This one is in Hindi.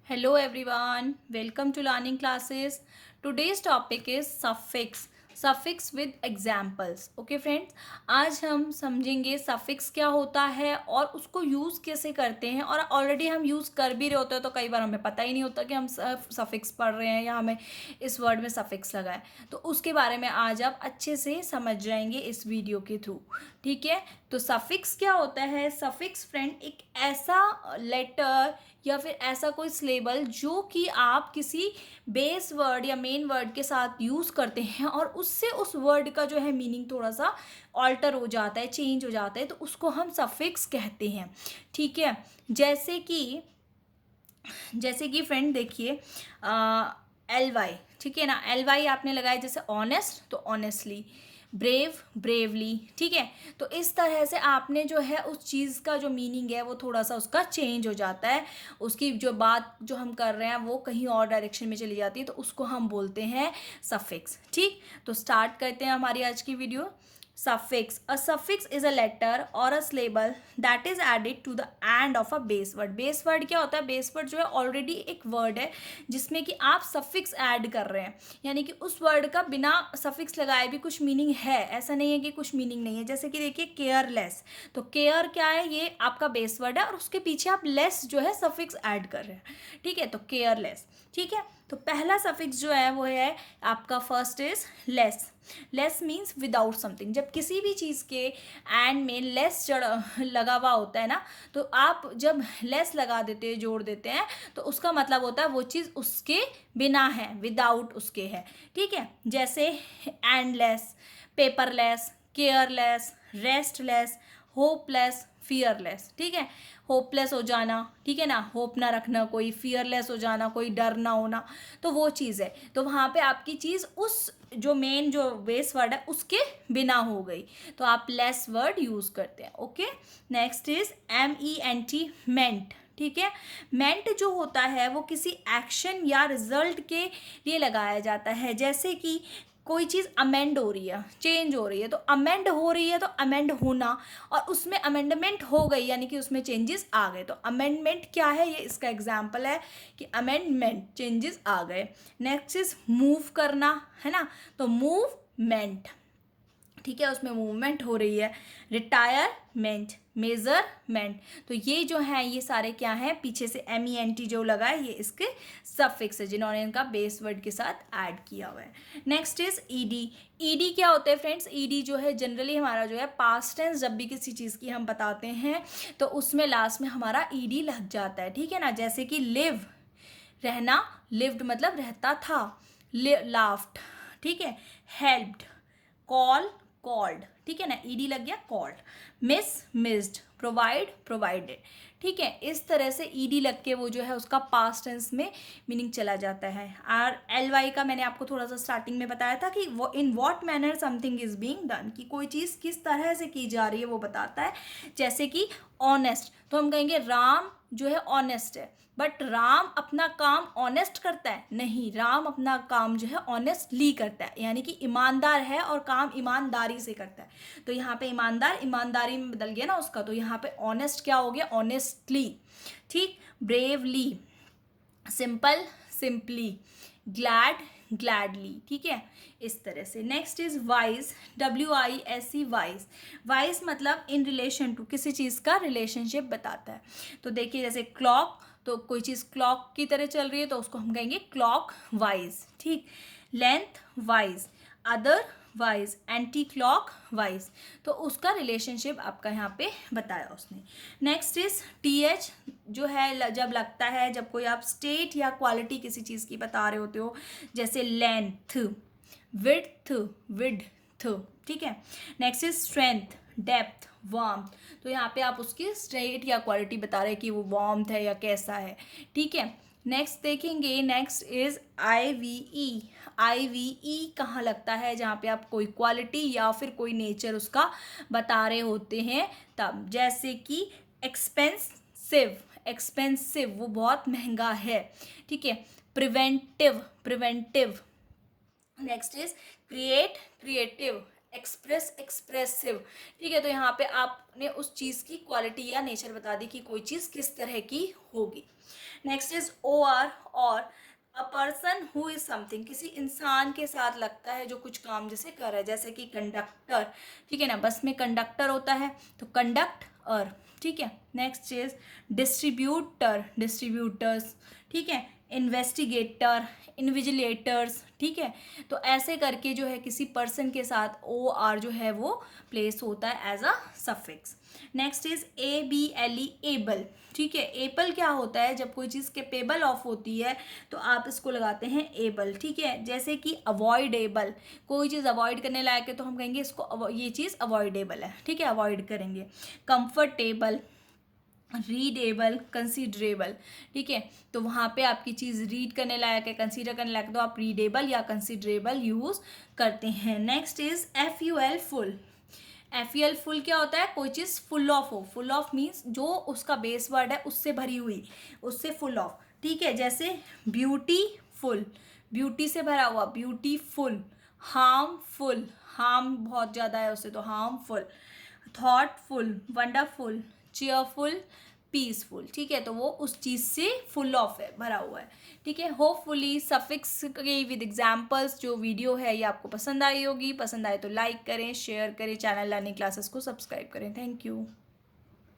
Hello everyone, welcome to learning classes. Today's topic is suffix with examples. Okay friends, आज हम समझेंगे suffix क्या होता है और उसको यूज़ कैसे करते हैं। और ऑलरेडी हम यूज़ कर भी रहे होते हैं तो कई बार हमें पता ही नहीं होता कि हम suffix पढ़ रहे हैं या हमें इस वर्ड में suffix लगा है। तो उसके बारे में आज आप अच्छे से समझ जाएंगे इस वीडियो के थ्रू। ठीक है, तो सफिक्स क्या होता है? सफिक्स फ्रेंड एक ऐसा लेटर या फिर ऐसा कोई सिलेबल जो कि आप किसी बेस वर्ड या मेन वर्ड के साथ यूज़ करते हैं और उससे उस वर्ड का जो है मीनिंग थोड़ा सा ऑल्टर हो जाता है, चेंज हो जाता है, तो उसको हम सफिक्स कहते हैं। ठीक है, जैसे कि फ्रेंड देखिए, एल वाई, ठीक है ना, एल वाई आपने लगाया जैसे ऑनेस्ट तो ऑनेस्टली, ब्रेव ब्रेवली। ठीक है, तो इस तरह से आपने जो है उस चीज़ का जो मीनिंग है वो थोड़ा सा उसका चेंज हो जाता है, उसकी जो बात जो हम कर रहे हैं वो कहीं और डायरेक्शन में चली जाती है, तो उसको हम बोलते हैं सफिक्स। ठीक, तो स्टार्ट करते हैं हमारी आज की video. Suffix. A suffix is a letter or a syllable that is added to the end of a base word. Base word क्या होता है? Base word जो है ऑलरेडी एक वर्ड है जिसमें कि आप सफिक्स ऐड कर रहे हैं, यानी कि उस वर्ड का बिना सफिक्स लगाए भी कुछ मीनिंग है, ऐसा नहीं है कि कुछ मीनिंग नहीं है। जैसे कि देखिए केयरलेस, तो केयर क्या है? ये आपका बेस वर्ड है और उसके पीछे आप लेस जो है सफिक्स ऐड कर रहे हैं। ठीक है, तो केयरलेस। ठीक है, तो पहला सफिक्स जो है वो है आपका first is less. Less means without something. जब किसी भी चीज़ के एंड में लेस लगा हुआ होता है ना, तो आप जब लेस लगा देते हैं, जोड़ देते हैं, तो उसका मतलब होता है वो चीज़ उसके बिना है, विदाउट उसके है। ठीक है, जैसे endless, paperless, careless, restless, hopeless, fearless. ठीक है, होपलेस हो जाना, ठीक है ना, होप ना रखना कोई, फियरलेस हो जाना कोई, डर ना होना, तो वो चीज़ है। तो वहाँ पे आपकी चीज़ उस जो मेन जो बेस वर्ड है उसके बिना हो गई, तो आप लेस वर्ड यूज़ करते हैं। ओके, नेक्स्ट इज MENT, मेंट। ठीक है, मेंट जो होता है वो किसी एक्शन या रिजल्ट के लिए लगाया जाता है। जैसे कि कोई चीज़ अमेंड हो रही है, चेंज हो रही है, तो अमेंड हो रही है तो अमेंड होना, और उसमें अमेंडमेंट हो गई यानी कि उसमें चेंजेस आ गए, तो अमेंडमेंट क्या है? ये इसका एग्जाम्पल है कि अमेंडमेंट, चेंजेस आ गए। नेक्स्ट इज मूव करना, है ना, तो मूवमेंट। ठीक है, उसमें मूवमेंट हो रही है। रिटायरमेंट, मेजरमेंट, तो ये जो है ये सारे क्या है? पीछे से MENT जो लगा है ये इसके सफिक्स है जिन्होंने इनका बेस वर्ड के साथ ऐड किया हुआ है। Next is ED। ED क्या होता है फ्रेंड्स? ED जो है जनरली हमारा जो है पास्ट टेंस, जब भी किसी चीज़ की हम बताते हैं तो उसमें लास्ट में हमारा ED लग जाता है। ठीक है ना, जैसे कि लिव, रहना, लिव्ड मतलब रहता था, लाफ्ट, ठीक है, हेल्प्ड, कॉल, कॉल्ड, ठीक है ना, ED लग गया, called. Miss, missed, provide, provided. ठीक है, इस तरह से ED लग के वो जो है उसका पास्ट टेंस में मीनिंग चला जाता है। और LY का मैंने आपको थोड़ा सा स्टार्टिंग में बताया था कि वो in what manner something is being done, कि कोई चीज़ किस तरह से की जा रही है वो बताता है। जैसे कि ऑनेस्ट, तो हम कहेंगे राम जो है ऑनेस्ट है, बट राम अपना काम ऑनेस्ट करता है? नहीं, राम अपना काम जो है ऑनेस्टली करता है, यानी कि ईमानदार है और काम ईमानदारी से करता है। तो यहाँ पे ईमानदार ईमानदारी में बदल गया ना उसका, तो यहाँ पे ऑनेस्ट क्या हो गया? ऑनेस्टली। ठीक, bravely, simple, simply, glad, gladly. ठीक है, इस तरह से। Next is wise, WISE, wise. Wise मतलब इन रिलेशन टू, किसी चीज़ का रिलेशनशिप बताता है। तो देखिए जैसे क्लॉक, तो कोई चीज़ क्लॉक की तरह चल रही है तो उसको हम कहेंगे क्लॉक वाइज। ठीक, length wise, other wise, anti clock wise, तो उसका रिलेशनशिप आपका यहाँ पे बताया उसने। नेक्स्ट इज TH, जो है जब लगता है, जब कोई आप स्टेट या क्वालिटी किसी चीज़ की बता रहे होते हो, जैसे लेंथ, विड्थ, विड्थ। ठीक है, next is strength, depth, warmth, तो यहाँ पे आप उसकी स्टेट या क्वालिटी बता रहे हैं कि वो वार्मथ है या कैसा है। ठीक है, नेक्स्ट देखेंगे, नेक्स्ट इज IVE। IVE कहाँ लगता है? जहाँ पे आप कोई क्वालिटी या फिर कोई नेचर उसका बता रहे होते हैं तब, जैसे कि एक्सपेंसिव, एक्सपेंसिव वो बहुत महंगा है। ठीक है, preventive, preventive. Next is create, creative, express, expressive. ठीक है, तो यहाँ पे आपने उस चीज़ की क्वालिटी या नेचर बता दी कि कोई चीज़ किस तरह की होगी। नेक्स्ट इज ओ आर, और a person who is something, किसी इंसान के साथ लगता है जो कुछ काम जैसे कर रहा है, जैसे कि कंडक्टर, ठीक है ना, बस में कंडक्टर होता है तो कंडक्ट और, ठीक है। नेक्स्ट इज डिस्ट्रीब्यूटर, डिस्ट्रीब्यूटर्स, ठीक है, इन्वेस्टिगेटर, इन्विजिलेटर्स, ठीक है। तो ऐसे करके जो है किसी पर्सन के साथ ओ आर जो है वो प्लेस होता है as a suffix. Next is A B L E, able, ठीक है। एबल क्या होता है, जब कोई चीज़ केपेबल ऑफ होती है तो आप इसको लगाते हैं एबल, ठीक है। जैसे कि अवॉइडेबल, कोई चीज़ अवॉइड करने लायक है तो हम कहेंगे इसको ये चीज़ अवॉइडेबल है, ठीक है, अवॉइड करेंगे। कंफर्टेबल, रीडेबल, कंसीडरेबल, ठीक है। तो वहाँ पे आपकी चीज़ रीड करने लायक है, कंसीडर करने लायक है, तो आप रीडेबल या कंसीडरेबल यूज़ करते हैं। Next is F U L, full. F U L full क्या होता है, कोई चीज़ फुल ऑफ हो, फुल ऑफ मीन्स जो उसका बेस वर्ड है उससे भरी हुई, उससे फुल ऑफ, ठीक है। जैसे ब्यूटीफुल, ब्यूटी से भरा हुआ, ब्यूटीफुल। हार्मफुल, हार्म बहुत ज़्यादा है उससे तो harmful. Thoughtful, wonderful, cheerful, peaceful, ठीक है। तो वो उस चीज़ से फुल ऑफ है, भरा हुआ है, ठीक है। होपफुली सफिक्स के विद एग्जाम्पल्स जो वीडियो है ये आपको पसंद आई होगी। पसंद आए तो लाइक करें, शेयर करें, चैनल लर्निंग क्लासेस को सब्सक्राइब करें। Thank you.